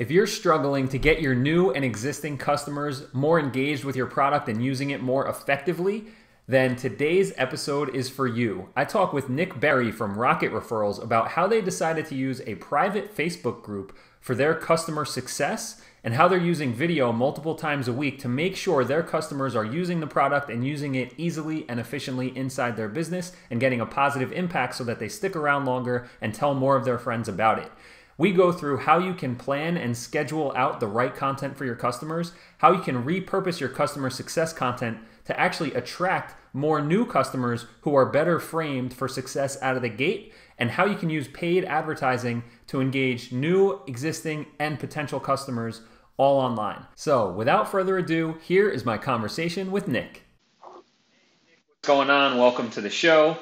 If you're struggling to get your new and existing customers more engaged with your product and using it more effectively, then today's episode is for you. I talk with Nick Berry from Rocket Referrals about how they decided to use a private Facebook group for their customer success and how they're using video multiple times a week to make sure their customers are using the product and using it easily and efficiently inside their business and getting a positive impact so that they stick around longer and tell more of their friends about it. We go through how you can plan and schedule out the right content for your customers, how you can repurpose your customer success content to actually attract more new customers who are better framed for success out of the gate, and how you can use paid advertising to engage new, existing, and potential customers all online. So without further ado, here is my conversation with Nick. What's going on? Welcome to the show.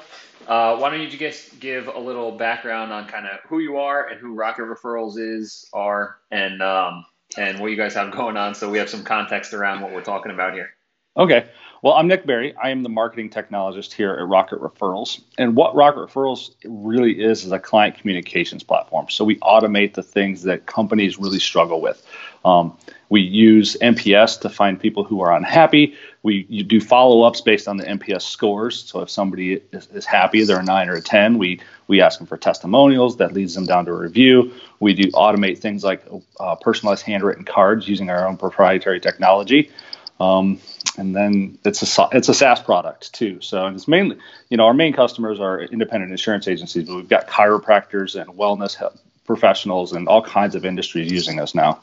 Why don't you just give a little background on kind of who you are and who Rocket Referrals are, and what you guys have going on, so we have some context around what we're talking about here. Okay. Well, I'm Nick Berry. I am the marketing technologist here at Rocket Referrals. And what Rocket Referrals really is a client communications platform. So we automate the things that companies really struggle with. We use NPS to find people who are unhappy. You do follow-ups based on the NPS scores. So if somebody is happy, they're a 9 or a 10, we ask them for testimonials. That leads them down to a review. We do automate things like personalized handwritten cards using our own proprietary technology. And then it's a SaaS product too. So it's mainly, our main customers are independent insurance agencies, but we've got chiropractors and wellness professionals and all kinds of industries using us now.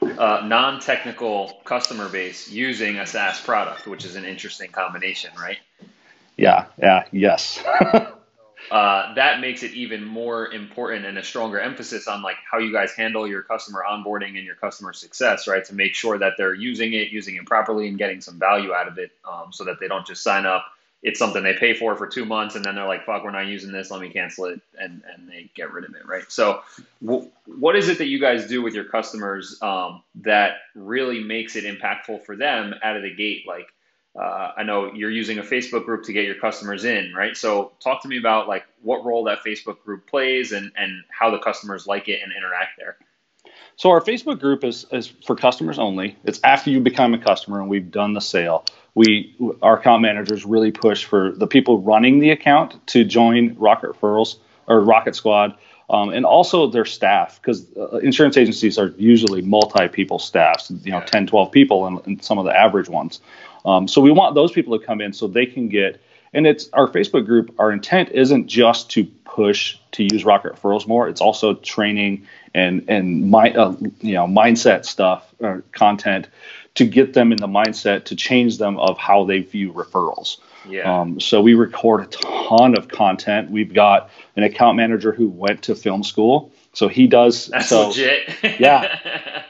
Non-technical customer base using a SaaS product, which is an interesting combination, right? Yes. That makes it even more important and a stronger emphasis on like how you guys handle your customer onboarding and your customer success, right? To make sure that they're using it properly and getting some value out of it, so that they don't just sign up. It's something they pay for 2 months and then they're like, fuck, we're not using this, let me cancel it, and they get rid of it, right? So what is it that you guys do with your customers that really makes it impactful for them out of the gate? Like, I know you're using a Facebook group to get your customers in, right? So talk to me about like what role that Facebook group plays and how the customers like it and interact there. So our Facebook group is for customers only. It's after you become a customer and we've done the sale. Our account managers really push for the people running the account to join Rocket Referrals or Rocket Squad, and also their staff, because insurance agencies are usually multi-people staffs, 10, 12 people and some of the average ones. So we want those people to come in so they can get, and it's our Facebook group. Our intent isn't just to push to use Rocket Referrals more. It's also training and mindset stuff or content to get them in the mindset to change them of how they view referrals. Yeah. So we record a ton of content. We've got an account manager who went to film school, so he does. That's legit. Yeah.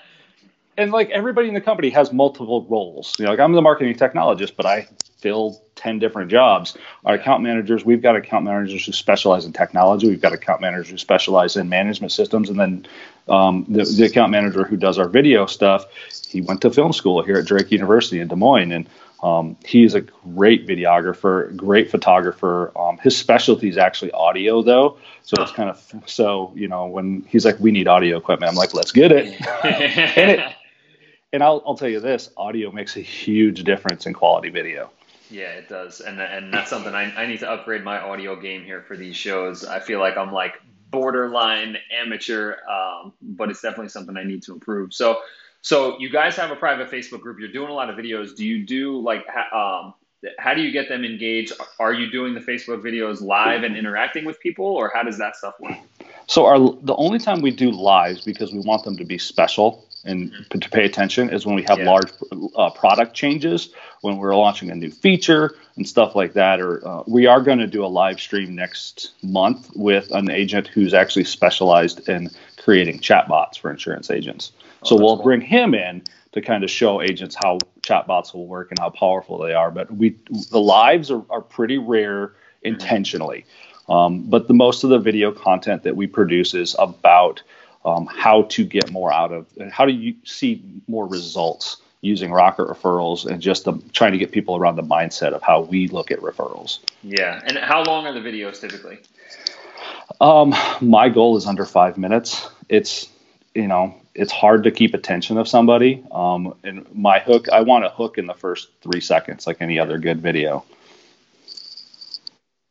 And like everybody in the company has multiple roles. Like I'm the marketing technologist, but I fill 10 different jobs. Our account managers, we've got account managers who specialize in technology. We've got account managers who specialize in management systems. And then the account manager who does our video stuff, he went to film school here at Drake University in Des Moines. And he is a great videographer, great photographer. His specialty is actually audio, though. So it's kind of when he's like, we need audio equipment, I'm like, let's get it. And I'll tell you this, audio makes a huge difference in quality video. Yeah, it does. And that's something I need to upgrade my audio game here for these shows. I feel like I'm like borderline amateur, but it's definitely something I need to improve. So you guys have a private Facebook group. You're doing a lot of videos. Do you do like, how do you get them engaged? Are you doing the Facebook videos live and interacting with people, or how does that stuff work? So the only time we do lives, because we want them to be special and to pay attention, is when we have large product changes, when we're launching a new feature and stuff like that. Or we are going to do a live stream next month with an agent who's actually specialized in creating chatbots for insurance agents. So we'll bring him in to kind of show agents how chatbots will work and how powerful they are. But the lives are pretty rare intentionally. But most of the video content that we produce is about how to get more out of, how do you see more results using Rocket Referrals, and just trying to get people around the mindset of how we look at referrals. Yeah. And how long are the videos typically? My goal is under 5 minutes. It's it's hard to keep attention of somebody. And my hook, I want a hook in the first 3 seconds, like any other good video.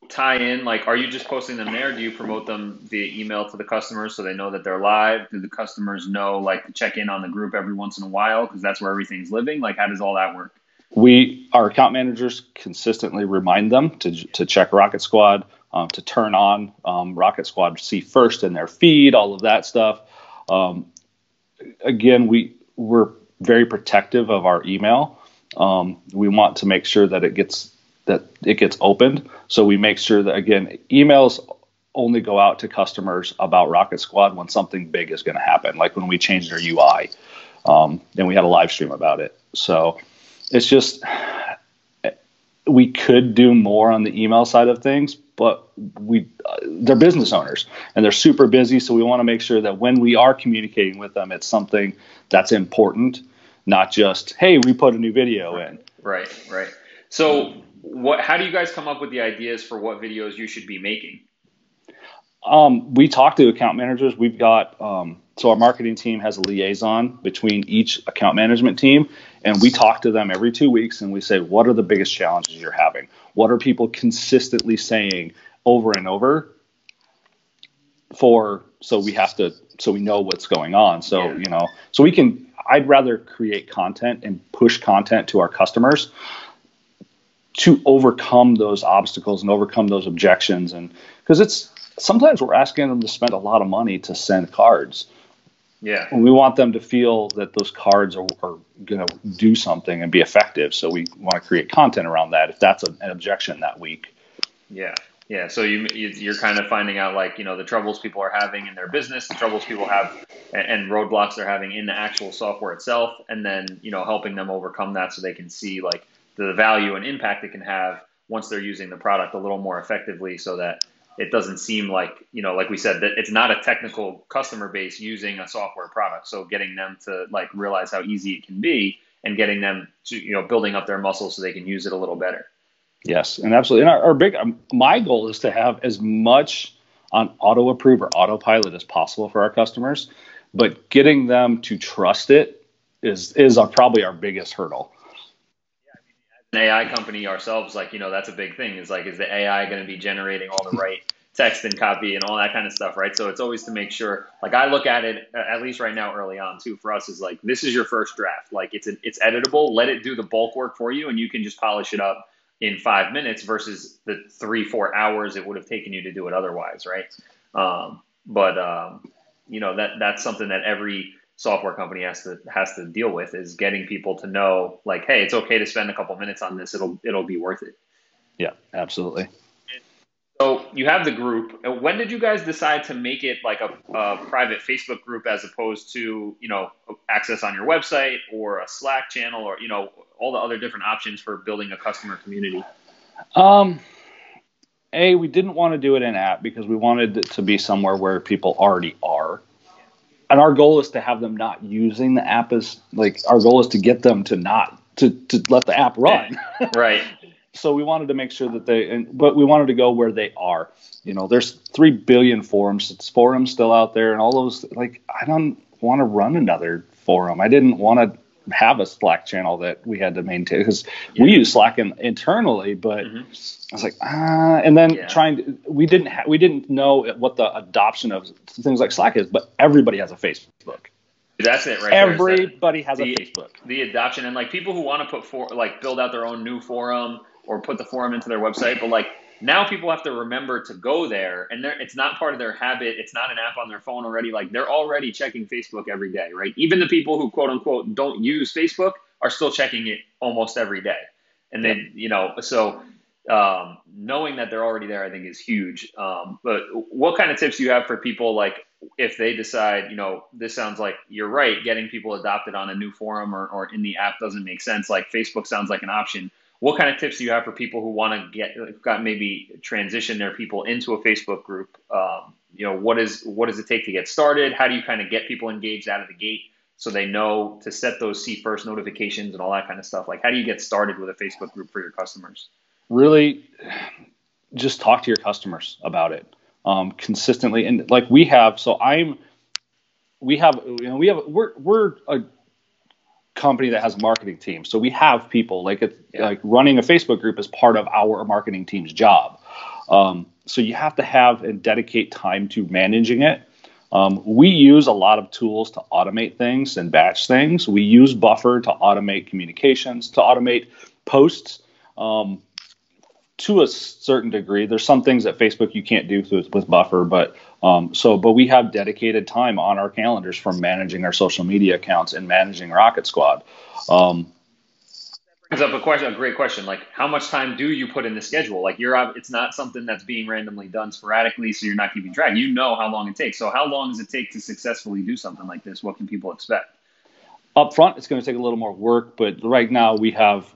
Tie in, like, are you just posting them there? Do you promote them via email to the customers so they know that they're live? Do the customers know, like, to check in on the group every once in a while because that's where everything's living? Like, how does all that work? Our account managers consistently remind them to check Rocket Squad, to turn on Rocket Squad see first in their feed, all of that stuff. Again, we're very protective of our email. We want to make sure that it gets opened. So we make sure that, again, emails only go out to customers about Rocket Squad when something big is going to happen, like when we changed our UI, and we had a live stream about it. So it's just, we could do more on the email side of things, but they're business owners and they're super busy. So we want to make sure that when we are communicating with them, it's something that's important, not just, hey, we put a new video in. Right. So how do you guys come up with the ideas for what videos you should be making? We talk to account managers. We've got, so our marketing team has a liaison between each account management team, and we talk to them every 2 weeks and we say, what are the biggest challenges you're having? What are people consistently saying over and over so we know what's going on. So, I'd rather create content and push content to our customers to overcome those obstacles and overcome those objections. And because sometimes we're asking them to spend a lot of money to send cards. Yeah. We want them to feel that those cards are going to do something and be effective. So we want to create content around that if that's an objection that week. Yeah. So you're kind of finding out, like, the troubles people are having in their business, the troubles people have and roadblocks they're having in the actual software itself. And then, helping them overcome that so they can see, like, the value and impact it can have once they're using the product a little more effectively, so that it doesn't seem like, like we said, that it's not a technical customer base using a software product. So getting them to, like, realize how easy it can be and getting them to, building up their muscles so they can use it a little better. Yes, and absolutely. And my goal is to have as much on auto approve or autopilot as possible for our customers, but getting them to trust it is probably our biggest hurdle. An AI company ourselves, like, that's a big thing, is like, is the AI going to be generating all the right text and copy and all that kind of stuff, right? So it's always to make sure, like, I look at it, at least right now early on too, for us, is like, this is your first draft. Like, it's editable. Let it do the bulk work for you and you can just polish it up in 5 minutes versus the 3-4 hours it would have taken you to do it otherwise, right? That's something that every software company has to deal with, is getting people to know, like, hey, it's okay to spend a couple minutes on this. It'll be worth it. Yeah, absolutely. So you have the group. When did you guys decide to make it like a private Facebook group as opposed to, access on your website or a Slack channel or, all the other different options for building a customer community? We didn't want to do it in app because we wanted it to be somewhere where people already are. And our goal is to have them not using the app our goal is to get them to not to let the app run. Right. So we wanted to make sure that but we wanted to go where they are. There's 3 billion forums. It's forums still out there and all those, like, I don't want to run another forum. I didn't want to have a Slack channel that we had to maintain because we use Slack internally, but I was like, and then we didn't know what the adoption of things like Slack is, but everybody has a Facebook. That's it, right? Everybody has a Facebook. The adoption, and, like, people who want to build out their own new forum or put the forum into their website, but, like, now people have to remember to go there, and it's not part of their habit. It's not an app on their phone already. Like, they're already checking Facebook every day, right? Even the people who, quote unquote, don't use Facebook are still checking it almost every day. And then, so knowing that they're already there, I think, is huge. But what kind of tips do you have for people, like, if they decide, this sounds like you're right, getting people adopted on a new forum or in the app doesn't make sense, like Facebook sounds like an option. What kind of tips do you have for people who want to maybe transition their people into a Facebook group? What does it take to get started? How do you kind of get people engaged out of the gate so they know to set those see first notifications and all that kind of stuff? Like, how do you get started with a Facebook group for your customers? Really just talk to your customers about it consistently. And like we have, so we're a company that has a marketing team. So we have people like running a Facebook group is part of our marketing team's job. So you have to have and dedicate time to managing it. We use a lot of tools to automate things and batch things. We use Buffer to automate communications, to automate posts. To a certain degree, there's some things that Facebook you can't do with Buffer, but we have dedicated time on our calendars for managing our social media accounts and managing Rocket Squad. Brings up a great question. Like, how much time do you put in the schedule? Like, it's not something that's being randomly done sporadically, so you're not keeping track. You know how long it takes. So how long does it take to successfully do something like this? What can people expect? Up front, it's going to take a little more work, but right now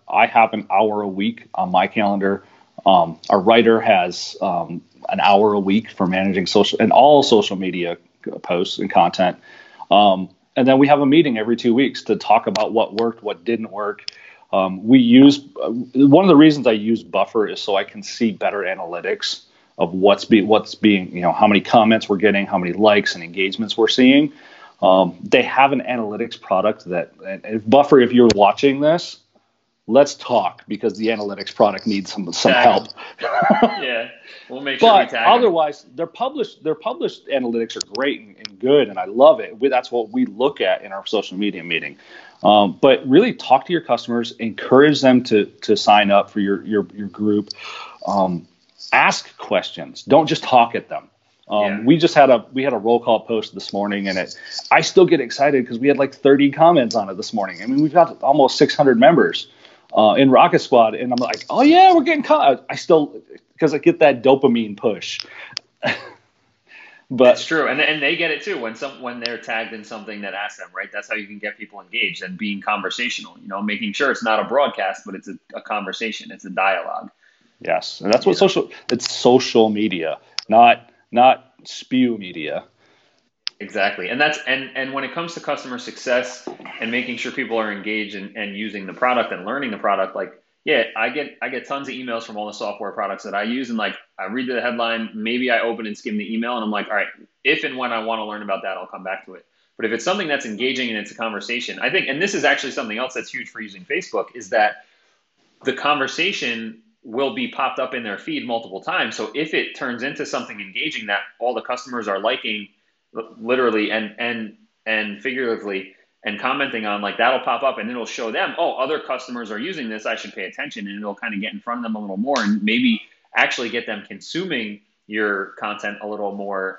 I have an hour a week on my calendar. Our writer has an hour a week for managing all social media posts and content. And then we have a meeting every 2 weeks to talk about what worked, what didn't work. One of the reasons I use Buffer is so I can see better analytics of what's being, how many comments we're getting, how many likes and engagements we're seeing. They have an analytics product Buffer, if you're watching this, let's talk, because the analytics product needs some help. Yeah, we'll make sure we tag otherwise, their published analytics are great and good, and I love it. That's what we look at in our social media meeting. But really talk to your customers, encourage them to sign up for your group. Ask questions. Don't just talk at them. We had a roll call post this morning, and I still get excited because we had like 30 comments on it this morning. I mean, we've got almost 600 members in Rocket Squad, and I'm like, oh yeah, we're getting caught. Because I get that dopamine push. But that's true, and they get it too when they're tagged in something that asks them, right? That's how you can get people engaged and being conversational. Making sure it's not a broadcast, but it's a conversation. It's a dialogue. Yes, and that's what it's social media, not spew media. Exactly. And when it comes to customer success and making sure people are engaged and using the product and learning the product, I get tons of emails from all the software products that I use, and I read the headline, maybe I open and skim the email, and I'm like, all right, if and when I want to learn about that, I'll come back to it. But if it's something that's engaging and it's a conversation, I think, and this is actually something else that's huge for using Facebook, is that the conversation will be popped up in their feed multiple times. So if it turns into something engaging that all the customers are liking, literally and figuratively, and commenting on, that'll pop up and it'll show them, oh, other customers are using this, I should pay attention, and it'll kind of get in front of them a little more and maybe actually get them consuming your content a little more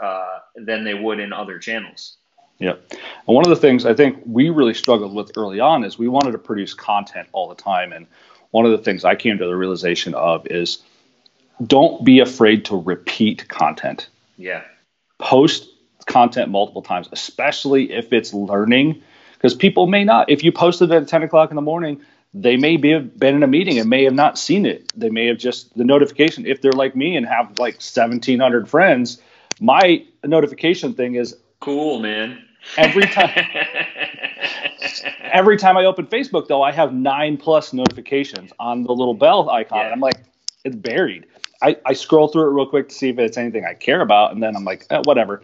than they would in other channels. Yeah. And one of the things I think we really struggled with early on is we wanted to produce content all the time. And one of the things I came to the realization of is don't be afraid to repeat content. Yeah. Post content multiple times, especially if it's learning, because people may not, if you posted at 10 o'clock in the morning, they may have been in a meeting and may have not seen it. They may have just the notification. If they're like me and have like 1,700 friends, my notification thing is cool, man. Every time I open Facebook, though, I have 9+ notifications on the little bell icon. Yeah. And I'm like, it's buried. I scroll through it real quick to see if it's anything I care about, and then I'm like, whatever.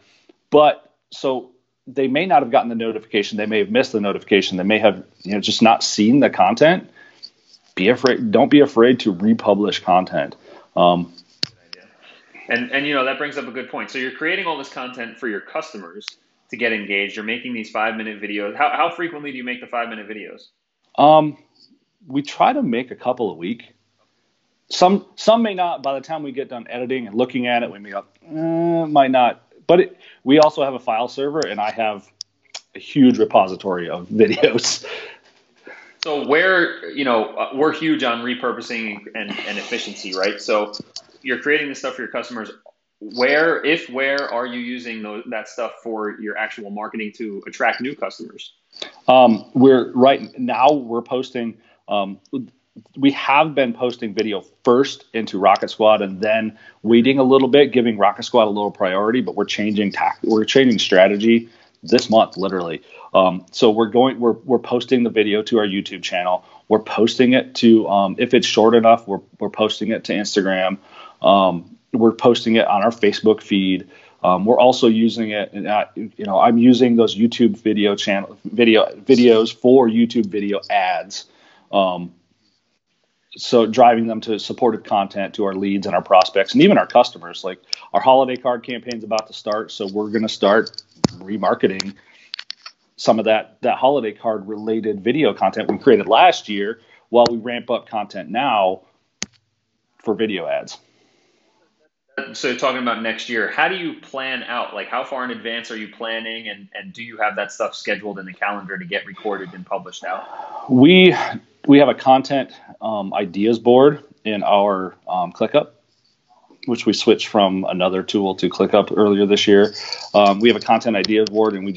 But so they may not have gotten the notification. They may have missed the notification. They may have just not seen the content. Don't be afraid to republish content. And that brings up a good point. So you're creating all this content for your customers to get engaged. You're making these 5-minute videos. How frequently do you make the 5-minute videos? We try to make a couple a week. Some may not. By the time we get done editing and looking at it, we may go, might not. But we also have a file server, and I have a huge repository of videos. So we're huge on repurposing and efficiency, right? So you're creating this stuff for your customers. Where are you using that stuff for your actual marketing to attract new customers? We're posting. We have been posting video first into Rocket Squad and then waiting a little bit, giving Rocket Squad a little priority. But we're changing strategy this month, literally. So we're posting the video to our YouTube channel. We're posting it to if it's short enough, we're posting it to Instagram. We're posting it on our Facebook feed. We're also using it, and I'm using those YouTube videos for YouTube video ads. So driving them to supported content to our leads and our prospects and even our customers. Like our holiday card campaign is about to start, so we're going to start remarketing some of that holiday card related video content we created last year while we ramp up content now for video ads. So talking about next year, how do you plan out? Like how far in advance are you planning, and do you have that stuff scheduled in the calendar to get recorded and published out? We have a content ideas board in our ClickUp, which we switched from another tool to ClickUp earlier this year. We have a content ideas board, and we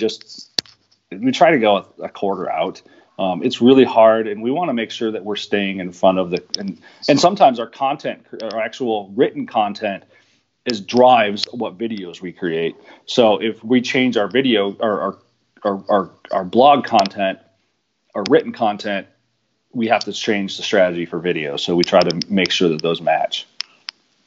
try to go a quarter out. It's really hard, and we want to make sure that we're staying in front of and sometimes our content, our actual written content, drives what videos we create. So if we change our video or our blog content, our written content, we have to change the strategy for video. So we try to make sure that those match.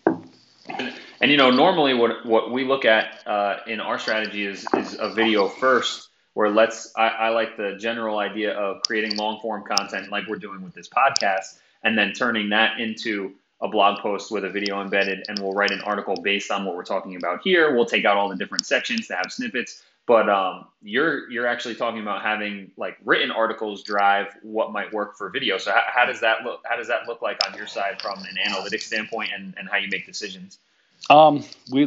And normally what we look at in our strategy is a video first, where I like the general idea of creating long form content like we're doing with this podcast, and then turning that into a blog post with a video embedded, and we'll write an article based on what we're talking about here. We'll take out all the different sections to have snippets, but you're actually talking about having like written articles drive what might work for video. So how does that look? How does that look like on your side from an analytics standpoint, and how you make decisions? We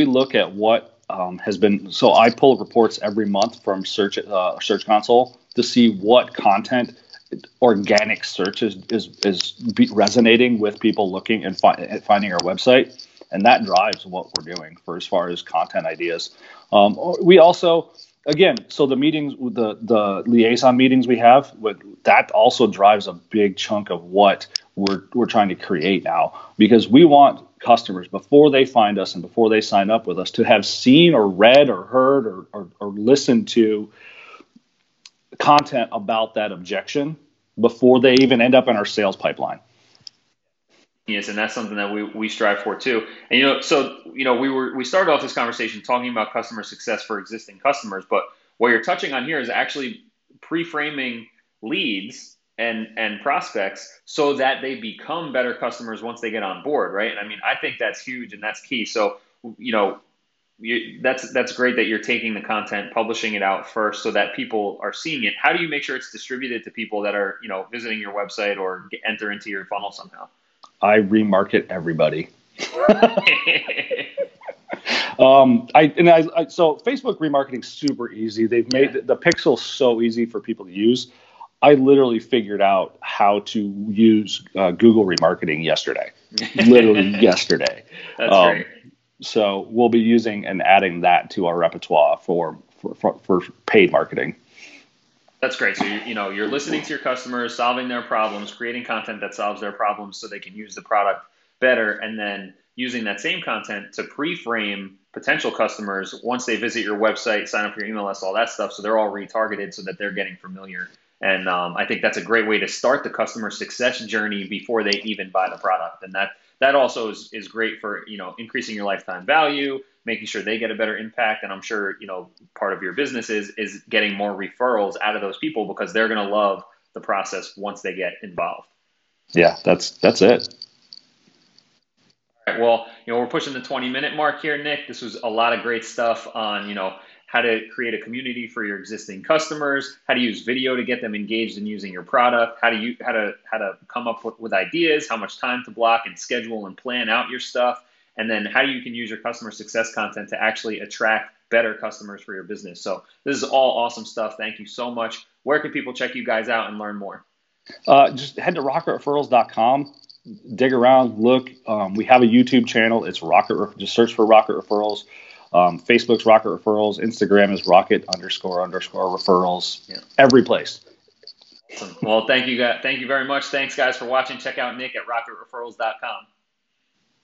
look at what has been. So I pull reports every month from Search Console to see what content organic search is resonating with people looking and finding our website, and that drives what we're doing for as far as content ideas. We also, again, so the meetings, the liaison meetings we have, that also drives a big chunk of what we're trying to create now, because we want customers, before they find us and before they sign up with us, to have seen or read or heard or listened to content about that objection before they even end up in our sales pipeline. Yes, and that's something that we strive for too. And we started off this conversation talking about customer success for existing customers, but what you're touching on here is actually pre-framing leads and prospects so that they become better customers once they get on board, right? And I mean, I think that's huge and that's key. So that's great that you're taking the content, publishing it out first so that people are seeing it. How do you make sure it's distributed to people that are, visiting your website or enter into your funnel somehow? I remarket everybody. So Facebook remarketing is super easy. They've made the pixel so easy for people to use. I literally figured out how to use Google remarketing yesterday. Literally yesterday. That's great. So we'll be using and adding that to our repertoire for paid marketing. That's great. So you're listening to your customers, solving their problems, creating content that solves their problems so they can use the product better, and then using that same content to pre-frame potential customers once they visit your website, sign up for your email list, all that stuff. So they're all retargeted so that they're getting familiar. And I think that's a great way to start the customer success journey before they even buy the product. And that also is great for, increasing your lifetime value, making sure they get a better impact. And I'm sure, part of your business is getting more referrals out of those people, because they're going to love the process once they get involved. Yeah, that's it. All right, well, we're pushing the 20-minute mark here, Nick. This was a lot of great stuff on, how to create a community for your existing customers, how to use video to get them engaged in using your product, how to come up with ideas, how much time to block and schedule and plan out your stuff, and then how you can use your customer success content to actually attract better customers for your business. So this is all awesome stuff. Thank you so much. Where can people check you guys out and learn more? Just head to rocketreferrals.com. Dig around, look. We have a YouTube channel. It's just search for Rocket Referrals. Facebook's Rocket Referrals. Instagram is Rocket__referrals. Yeah. Every place. Awesome. Well, thank you very much. Thanks, guys, for watching. Check out Nick at rocketreferrals.com.